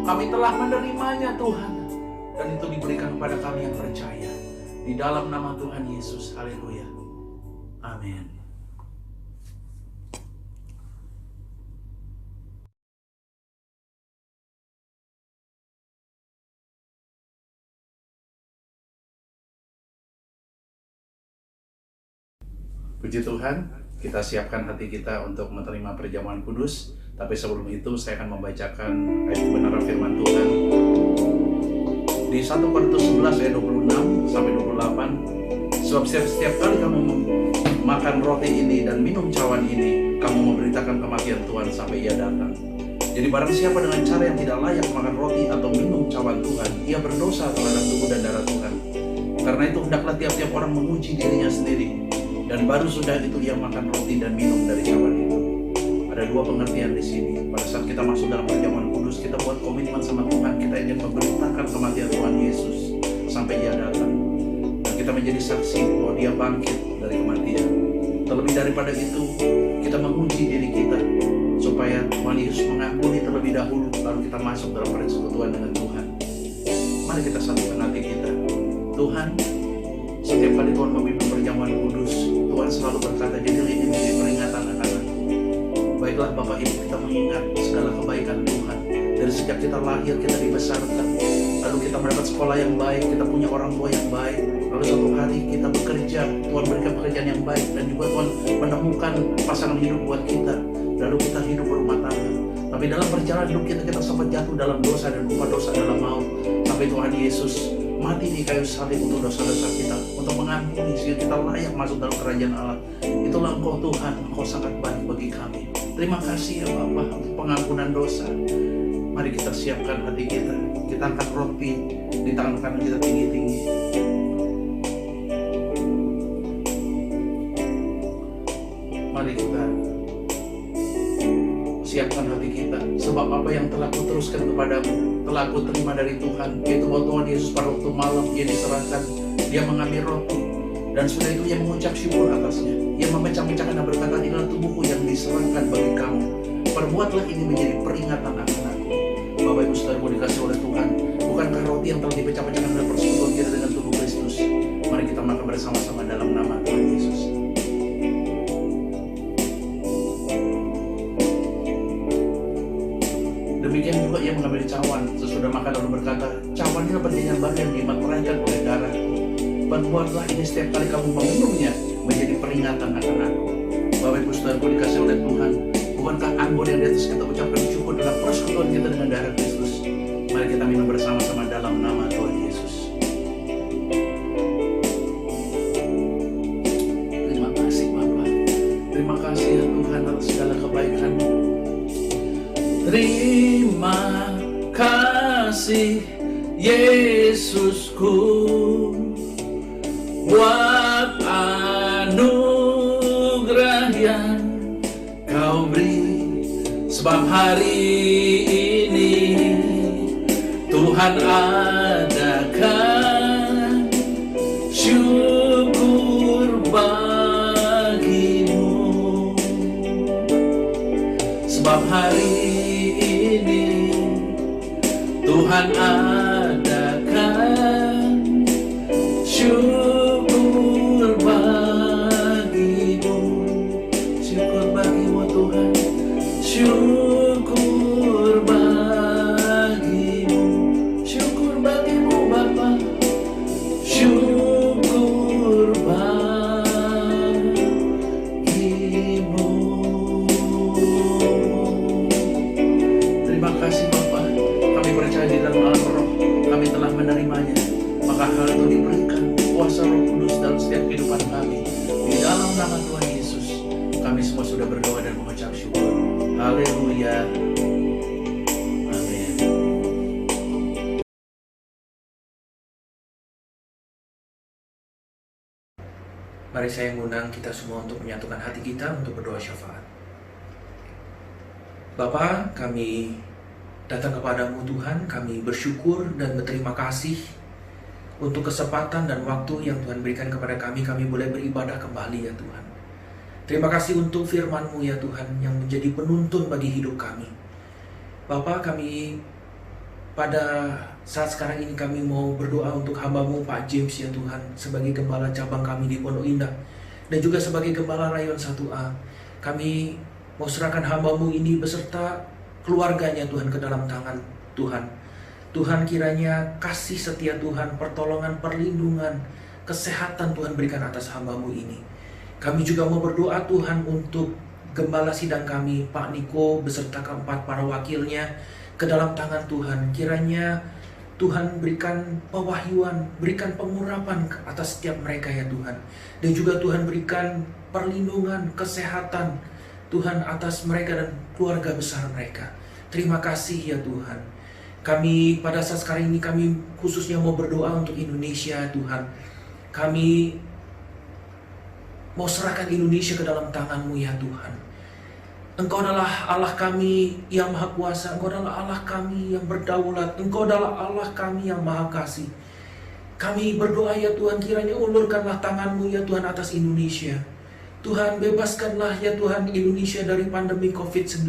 kami telah menerimanya Tuhan. Dan itu diberikan kepada kami yang percaya. Di dalam nama Tuhan Yesus. Haleluya. Amin. Puji Tuhan, kita siapkan hati kita untuk menerima perjamuan kudus. Tapi sebelum itu saya akan membacakan ayat kebenaran firman Tuhan di 1 Korintus 11 ayat 26 sampai 28. Sebab setiap kali kamu makan roti ini dan minum cawan ini, kamu memberitakan kematian Tuhan sampai Ia datang. Jadi barang siapa dengan cara yang tidak layak makan roti atau minum cawan Tuhan, ia berdosa terhadap tubuh dan darah Tuhan. Karena itu hendaklah tiap-tiap orang menguji dirinya sendiri, dan baru sudah itu ia makan roti dan minum dari cawan itu. Ada dua pengertian di sini. Pada saat kita masuk dalam perjamuan kudus, kita buat komitmen sama Tuhan. Kita ingin memberitakan kematian Tuhan Yesus sampai Ia datang. Dan kita menjadi saksi bahwa Dia bangkit dari kematian. Terlebih daripada itu, kita menguji diri kita supaya Tuhan Yesus mengampuni terlebih dahulu, lalu kita masuk dalam persekutuan dengan Tuhan. Mari kita satukan hati kita. Tuhan, setiap kali Tuhan memimpin perjamuan kudus, Tuhan selalu berkata, jadilah ini menjadi peringatan anak-anak. Baiklah Bapak Ibu, kita mengingat segala kebaikan Tuhan. Dari sejak kita lahir, kita dibesarkan. Lalu kita mendapat sekolah yang baik, kita punya orang tua yang baik. Lalu suatu hari kita bekerja, Tuhan berikan pekerjaan yang baik. Dan juga Tuhan menemukan pasangan hidup buat kita. Lalu kita hidup berumah tangga. Tapi dalam perjalanan hidup kita sempat jatuh dalam dosa dan upah dosa dalam maut. Sampai Tuhan Yesus mati di kayu salib untuk dosa-dosa kita, untuk mengampuni sehingga kita layak masuk dalam kerajaan Allah. Itulah Engkau Tuhan, Engkau sangat baik bagi kami. Terima kasih ya Bapa untuk pengampunan dosa. Mari kita siapkan hati kita. Kita angkat roti di tangan kanan kita tinggi-tinggi. Mari kita siapkan hati kita. Sebab apa yang telah kuteruskan kepadamu, telah aku terima dari Tuhan, yaitu bahwa Tuhan Yesus pada waktu malam Ia diserahkan, Dia mengambil roti, dan sudah itu Ia mengucap syukur atasnya. Ia memecah-mecahkan dan berkata, inilah tubuhku yang diserahkan bagi kamu. Perbuatlah ini menjadi peringatan akan aku. Bapak Ibu Saudaraku dikasih oleh Tuhan, bukankah roti yang telah dipecah-pecahkan dalam persekutuan kita dengan tubuh Kristus? Mari kita makan bersama-sama dalam nama Tuhan Yesus. Demikian juga Ia mengambil cawan sesudah makan lalu berkata, cawan ini perjanjian baru yang dimateraikan oleh darahku. Perbuatlah ini setiap kali kamu meminumnya menjadi peringatan akan aku. Bapak Ibu Saudaraku dikasih oleh Tuhan, bukankah anggur yang di atas kita ucapkan syukur dalam persekutuan kita dengan darah Kristus? Mari kita minum bersama-sama dalam nama Tuhan Yesus. Terima kasih Bapa. Terima kasih ya Tuhan atas segala kebaikan-Mu. Terima kasih Yesusku buat anugerah yang Kau beri. Sebab hari ini Tuhan adakan syukur bagi Sebab hari ini Tuhan adakan syukur bagimu. Syukur bagimu Tuhan, syukur bagimu. Syukur bagimu Bapa, syukur bagimu. Terima kasih Bapa, kami percaya di dalam alam roh kami telah menerimanya, maka hal itu diberikan kuasa Roh Kudus dalam setiap kehidupan kami. Di dalam nama Tuhan Yesus kami semua sudah berdoa dan mengucap syukur. Haleluya. Amin. Mari saya mengundang kita semua untuk menyatukan hati kita untuk berdoa syafaat. Bapa, kami datang kepadamu Tuhan, kami bersyukur dan berterima kasih untuk kesempatan dan waktu yang Tuhan berikan kepada kami boleh beribadah kembali ya Tuhan. Terima kasih untuk firman-Mu ya Tuhan yang menjadi penuntun bagi hidup kami. Bapa, kami pada saat sekarang ini kami mau berdoa untuk hamba-Mu Pak James ya Tuhan, sebagai gembala cabang kami di Pondok Indah dan juga sebagai gembala rayon 1A. Kami mau serahkan hamba-Mu ini beserta keluarganya Tuhan ke dalam tangan Tuhan. Tuhan, kiranya kasih setia Tuhan, pertolongan, perlindungan, kesehatan Tuhan berikan atas hamba-Mu ini. Kami juga mau berdoa Tuhan untuk gembala sidang kami Pak Niko beserta keempat para wakilnya ke dalam tangan Tuhan. Kiranya Tuhan berikan pewahyuan, berikan pengurapan atas setiap mereka ya Tuhan. Dan juga Tuhan berikan perlindungan, kesehatan Tuhan atas mereka dan keluarga besar mereka. Terima kasih ya Tuhan. Kami pada saat sekarang ini kami khususnya mau berdoa untuk Indonesia Tuhan. Kami mau serahkan Indonesia ke dalam tangan-Mu ya Tuhan. Engkau adalah Allah kami yang maha kuasa. Engkau adalah Allah kami yang berdaulat. Engkau adalah Allah kami yang maha kasih. Kami berdoa ya Tuhan, kiranya ulurkanlah tangan-Mu ya Tuhan atas Indonesia. Tuhan, bebaskanlah ya Tuhan Indonesia dari pandemi COVID-19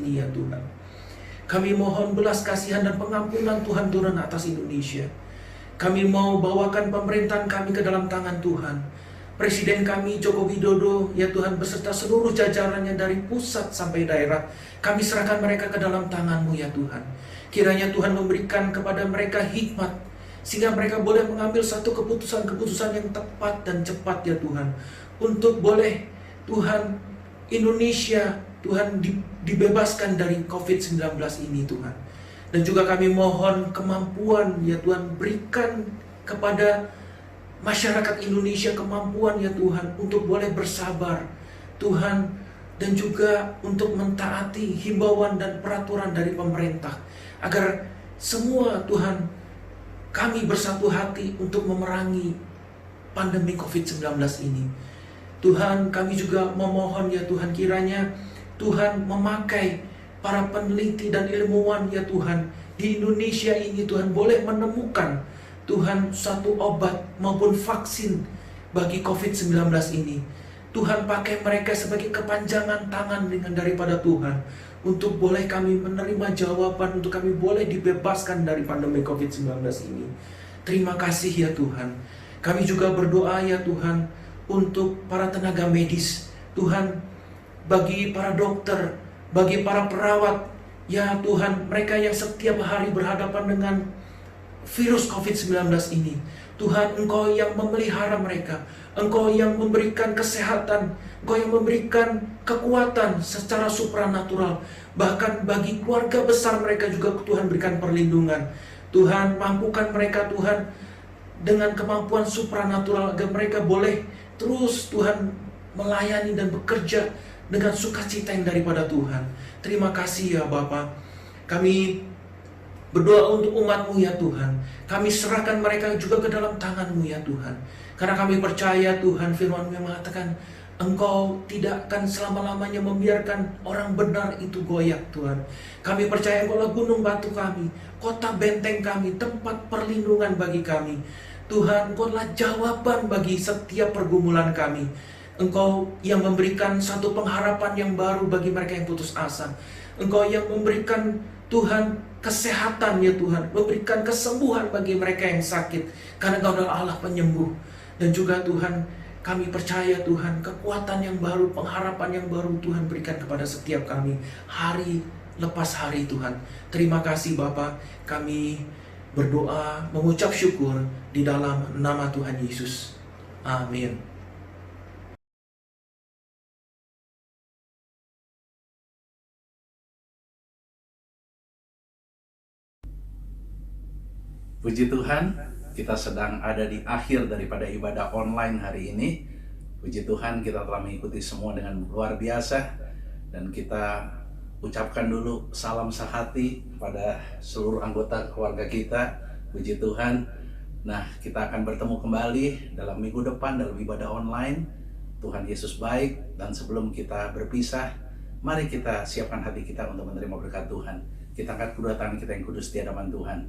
ini ya Tuhan. Kami mohon belas kasihan dan pengampunan Tuhan turun atas Indonesia. Kami mau bawakan pemerintahan kami ke dalam tangan Tuhan. Presiden kami Joko Widodo ya Tuhan beserta seluruh jajarannya dari pusat sampai daerah, kami serahkan mereka ke dalam tangan-Mu ya Tuhan. Kiranya Tuhan memberikan kepada mereka hikmat sehingga mereka boleh mengambil satu keputusan-keputusan yang tepat dan cepat ya Tuhan, untuk boleh Tuhan Indonesia Tuhan dibebaskan dari COVID-19 ini Tuhan. Dan juga kami mohon kemampuan ya Tuhan, berikan kepada masyarakat Indonesia kemampuan ya Tuhan untuk boleh bersabar Tuhan, dan juga untuk mentaati himbauan dan peraturan dari pemerintah, agar semua Tuhan kami bersatu hati untuk memerangi pandemi COVID-19 ini. Tuhan, kami juga memohon ya Tuhan, kiranya Tuhan memakai para peneliti dan ilmuwan ya Tuhan di Indonesia ini Tuhan, boleh menemukan Tuhan satu obat maupun vaksin bagi COVID-19 ini. Tuhan, pakai mereka sebagai kepanjangan tangan daripada Tuhan, untuk boleh kami menerima jawaban, untuk kami boleh dibebaskan dari pandemi COVID-19 ini. Terima kasih ya Tuhan. Kami juga berdoa ya Tuhan untuk para tenaga medis Tuhan, bagi para dokter, bagi para perawat ya Tuhan, mereka yang setiap hari berhadapan dengan virus COVID-19 ini. Tuhan, Engkau yang memelihara mereka, Engkau yang memberikan kesehatan, Engkau yang memberikan kekuatan secara supranatural. Bahkan bagi keluarga besar mereka juga Tuhan berikan perlindungan. Tuhan, mampukan mereka Tuhan dengan kemampuan supranatural, agar mereka boleh terus Tuhan melayani dan bekerja dengan sukacita yang daripada Tuhan. Terima kasih ya Bapa. Kami berdoa untuk umat-Mu ya Tuhan. Kami serahkan mereka juga ke dalam tangan-Mu ya Tuhan. Karena kami percaya Tuhan, firman-Mu yang mengatakan Engkau tidak akan selama-lamanya membiarkan orang benar itu goyah Tuhan. Kami percaya Engkau adalah gunung batu kami, kota benteng kami, tempat perlindungan bagi kami. Tuhan, Engkau adalah jawaban bagi setiap pergumulan kami. Engkau yang memberikan satu pengharapan yang baru bagi mereka yang putus asa. Engkau yang memberikan Tuhan kesehatan ya Tuhan, memberikan kesembuhan bagi mereka yang sakit, karena Engkau adalah Allah penyembuh. Dan juga Tuhan, kami percaya Tuhan, kekuatan yang baru, pengharapan yang baru Tuhan berikan kepada setiap kami hari lepas hari Tuhan. Terima kasih Bapa, kami berdoa, mengucap syukur di dalam nama Tuhan Yesus. Amin. Puji Tuhan, kita sedang ada di akhir daripada ibadah online hari ini. Puji Tuhan, kita telah mengikuti semua dengan luar biasa. Dan kita ucapkan dulu salam sehati pada seluruh anggota keluarga kita. Puji Tuhan. Nah, kita akan bertemu kembali dalam minggu depan dalam ibadah online. Tuhan Yesus baik, dan sebelum kita berpisah, mari kita siapkan hati kita untuk menerima berkat Tuhan. Kita angkat kedua tangan kita yang kudus di hadapan Tuhan.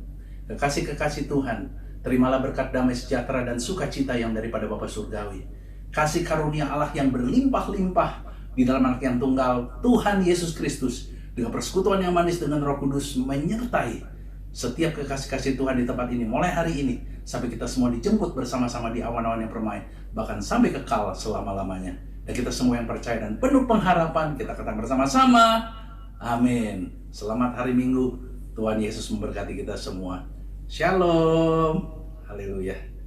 Kekasih-kekasih Tuhan, terimalah berkat damai sejahtera dan sukacita yang daripada Bapa Surgawi. Kasih karunia Allah yang berlimpah-limpah di dalam Anak yang tunggal, Tuhan Yesus Kristus, dengan persekutuan yang manis dengan Roh Kudus menyertai setiap kekasih-kasih Tuhan di tempat ini, mulai hari ini, sampai kita semua dijemput bersama-sama di awan-awan yang permai, bahkan sampai kekal selama-lamanya. Dan kita semua yang percaya dan penuh pengharapan, kita katakan bersama-sama, amin. Selamat hari Minggu, Tuhan Yesus memberkati kita semua. Shalom. Haleluya.